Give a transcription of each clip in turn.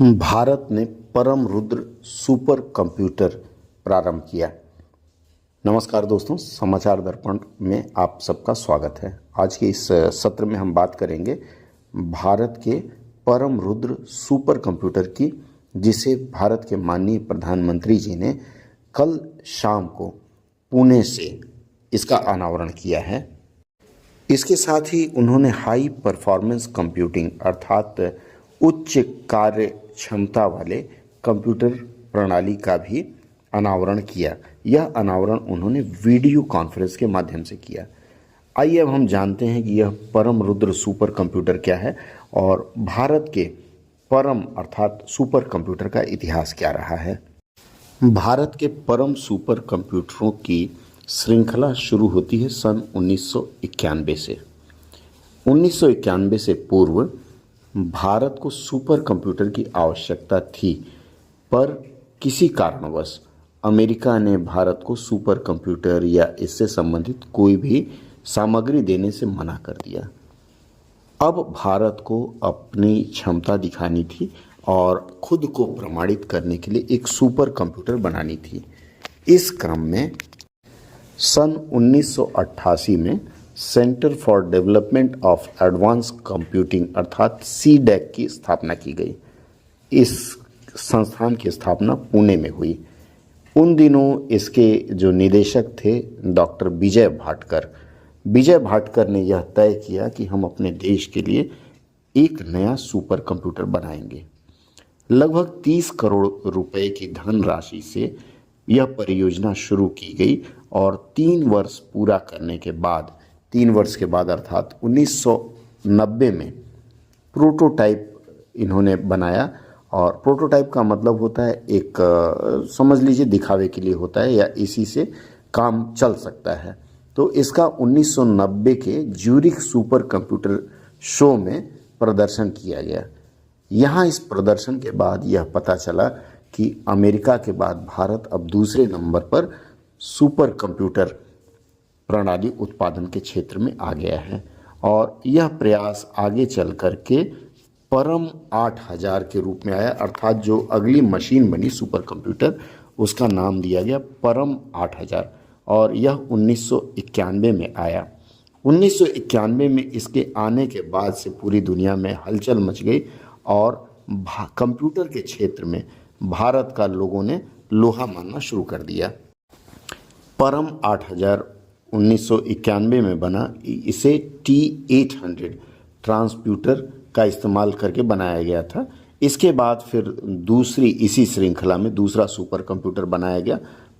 भारत ने परम Rudra super computer प्रारंभ किया। नमस्कार दोस्तों, समाचार दर्पण में आप सबका स्वागत है। आज के इस सत्र में हम बात करेंगे भारत के परम रुद्र सुपर कंप्यूटर की, जिसे भारत के माननीय प्रधानमंत्री जी ने कल शाम को पुणे से इसका अनावरण किया है। इसके साथ ही उन्होंने हाई परफॉर्मेंस कंप्यूटिंग अर्थात उच्च कार्य क्षमता वाले कंप्यूटर प्रणाली का भी अनावरण किया। यह अनावरण उन्होंने वीडियो कॉन्फ्रेंस के माध्यम से किया। आइए अब हम जानते हैं कि यह परम रुद्र सुपर कंप्यूटर क्या है और भारत के परम अर्थात सुपर कंप्यूटर का इतिहास क्या रहा है। भारत के परम सुपर कंप्यूटरों की श्रृंखला शुरू होती है सन 1991 से। 1991 से पूर्व भारत को सुपर कंप्यूटर की आवश्यकता थी, पर किसी कारणवश अमेरिका ने भारत को सुपर कंप्यूटर या इससे संबंधित कोई भी सामग्री देने से मना कर दिया। अब भारत को अपनी क्षमता दिखानी थी और खुद को प्रमाणित करने के लिए एक सुपर कंप्यूटर बनानी थी। इस क्रम में सन 1988 में centre for development of advance computing अर्थात CDAC की स्थापना की गई। इस संस्थान की स्थापना पुणे में हुई। उन दिनों इसके जो निदेशक थे डॉक्टर विजय भाटकर ने यह तय किया कि हम अपने देश के लिए एक नया सुपर कंप्यूटर बनाएंगे। लगभग 30 करोड़ रुपए की धनराशि से यह परियोजना शुरू की गई और 3 वर्ष पूरा करने के बाद 3 वर्ष के बाद अर्थात 1990 में प्रोटोटाइप इन्होंने बनाया। और प्रोटोटाइप का मतलब होता है एक समझ लीजिए दिखावे के लिए होता है या इसी से काम चल सकता है। तो इसका 1990 के ज्यूरिख सुपर कंप्यूटर शो में प्रदर्शन किया गया। यहाँ इस प्रदर्शन के बाद यह पता चला कि अमेरिका के बाद भारत अब दूसरे नंबर पर सुपर कंप्यूटर प्रणाली उत्पादन के क्षेत्र में आ गया है और यह प्रयास आगे चल कर के परम 8000 के रूप में आया, अर्थात जो अगली मशीन बनी सुपर कंप्यूटर उसका नाम दिया गया परम 8000 और यह 1991 में आया। 1991 में इसके आने के बाद से पूरी दुनिया में हलचल मच गई और कंप्यूटर के क्षेत्र में भारत का लोगों ने लोहा मानना शुरू कर दिया। परम 8000 1991 में बना। इसे T800 ट्रांसप्यूटर का इस्तेमाल करके बनाया गया था। इसके बाद फिर दूसरी इसी श्रृंखला में दूसरा सुपर कंप्यूटर बनाया गया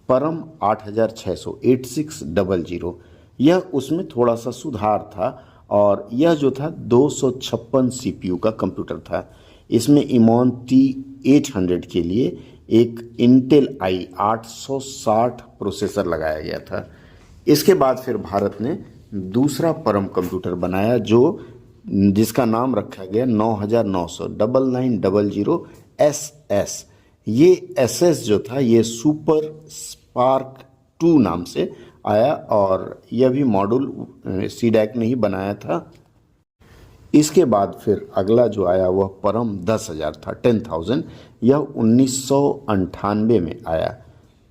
परम 8600 8600। यह उसमें थोड़ा सा सुधार था और यह जो था 256 CPU का कंप्यूटर था। इसमें इमॉन T800 के लिए एक इंटेल i860 प्रोसेसर लगाया गया था। इसके बाद फिर भारत ने दूसरा परम कंप्यूटर बनाया जिसका नाम रखा गया 9900 9900 SS। ये SS जो था ये सुपर स्पार्क 2 नाम से आया और यह भी मॉड्यूल CDAC ने ही बनाया था। इसके बाद फिर अगला जो आया वह परम 10,000 था 10,000। यह 1998 में आया।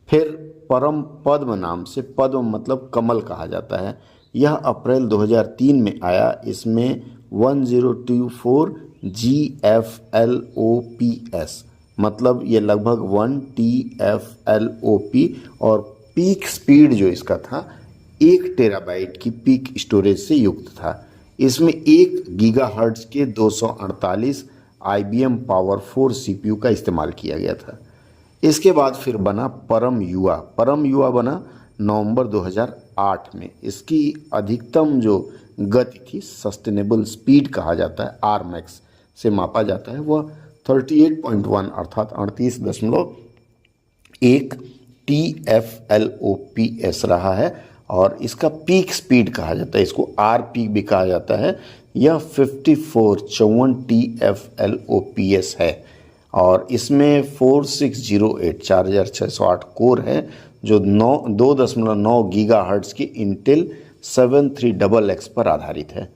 फिर परम पद्म नाम से, पद्म मतलब कमल कहा जाता है, यह अप्रैल 2003 में आया। इसमें 1024 GFLOPS मतलब ये लगभग 1 TFLOP और पीक स्पीड जो इसका था 1 टेराबाइट की पीक स्टोरेज से युक्त था। इसमें 1 गीगाहर्ट्ज के 248 IBM पावर 4 CPU का इस्तेमाल किया गया था। इसके बाद फिर बना परम युवा बना नवंबर 2008 में। इसकी अधिकतम जो गति थी सस्टेनेबल स्पीड कहा जाता है, RMAX से मापा जाता है, वह 38.1 अर्थात 38.1 TFLOPS रहा है और इसका पीक स्पीड कहा जाता है, इसको RP भी कहा जाता है। यह 54 TFLOPS है और इसमें 4608 कोर है जो 2.9 गीगाहर्ट्ज की इंटेल 73XX पर आधारित है।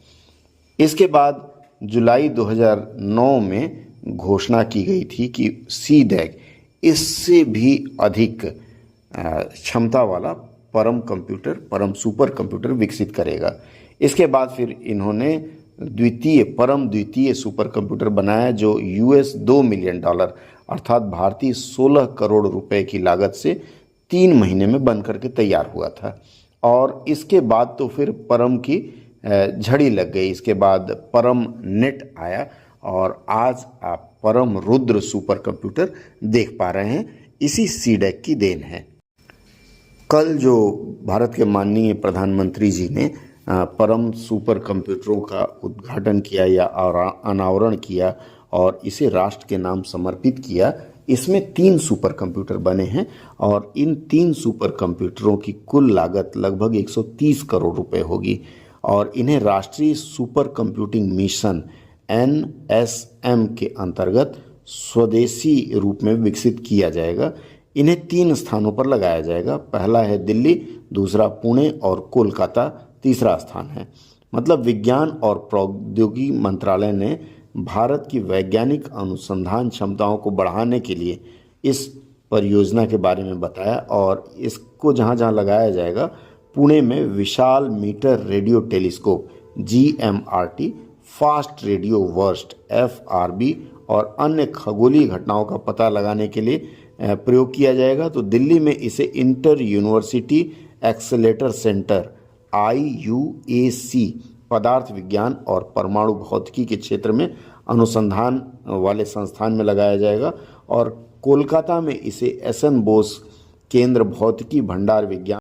इसके बाद जुलाई 2009 में घोषणा की गई थी कि सीडैक इससे भी अधिक क्षमता वाला परम सुपर कंप्यूटर विकसित करेगा। इसके बाद फिर इन्होंने परम द्वितीय सुपर कंप्यूटर बनाया जो $2 मिलियन अर्थात भारतीय 16 करोड़ रुपए की लागत से 3 महीने में बन करके तैयार हुआ था। और इसके बाद तो फिर परम की झड़ी लग गई। इसके बाद परम नेट आया और आज आप परम रुद्र सुपर कंप्यूटर देख पा रहे हैं, इसी सीडैक की देन है। कल जो भारत के माननीय प्रधानमंत्री जी ने परम सुपर कंप्यूटरों का उद्घाटन किया या अनावरण किया और इसे राष्ट्र के नाम समर्पित किया, इसमें 3 सुपर कंप्यूटर बने हैं और इन 3 सुपर कंप्यूटरों की कुल लागत लगभग 130 करोड़ रुपए होगी और इन्हें राष्ट्रीय सुपर कंप्यूटिंग मिशन NSM के अंतर्गत स्वदेशी रूप में विकसित किया जाएगा। इन्हें 3 स्थानों पर लगाया जाएगा। पहला है दिल्ली, दूसरा पुणे और कोलकाता तीसरा स्थान है। मतलब विज्ञान और प्रौद्योगिकी मंत्रालय ने भारत की वैज्ञानिक अनुसंधान क्षमताओं को बढ़ाने के लिए इस परियोजना के बारे में बताया और इसको जहाँ जहाँ लगाया जाएगा, पुणे में विशाल metre radio telescope GMRT, fast radio burst FRB और अन्य खगोलीय घटनाओं का पता लगाने के लिए प्रयोग किया जाएगा। तो दिल्ली में इसे inter university accelerator centre IUAC पदार्थ विज्ञान और परमाणु भौतिकी के क्षेत्र में अनुसंधान वाले संस्थान में लगाया जाएगा और कोलकाता में इसे SN बोस केंद्र भौतिकी भंडार विज्ञान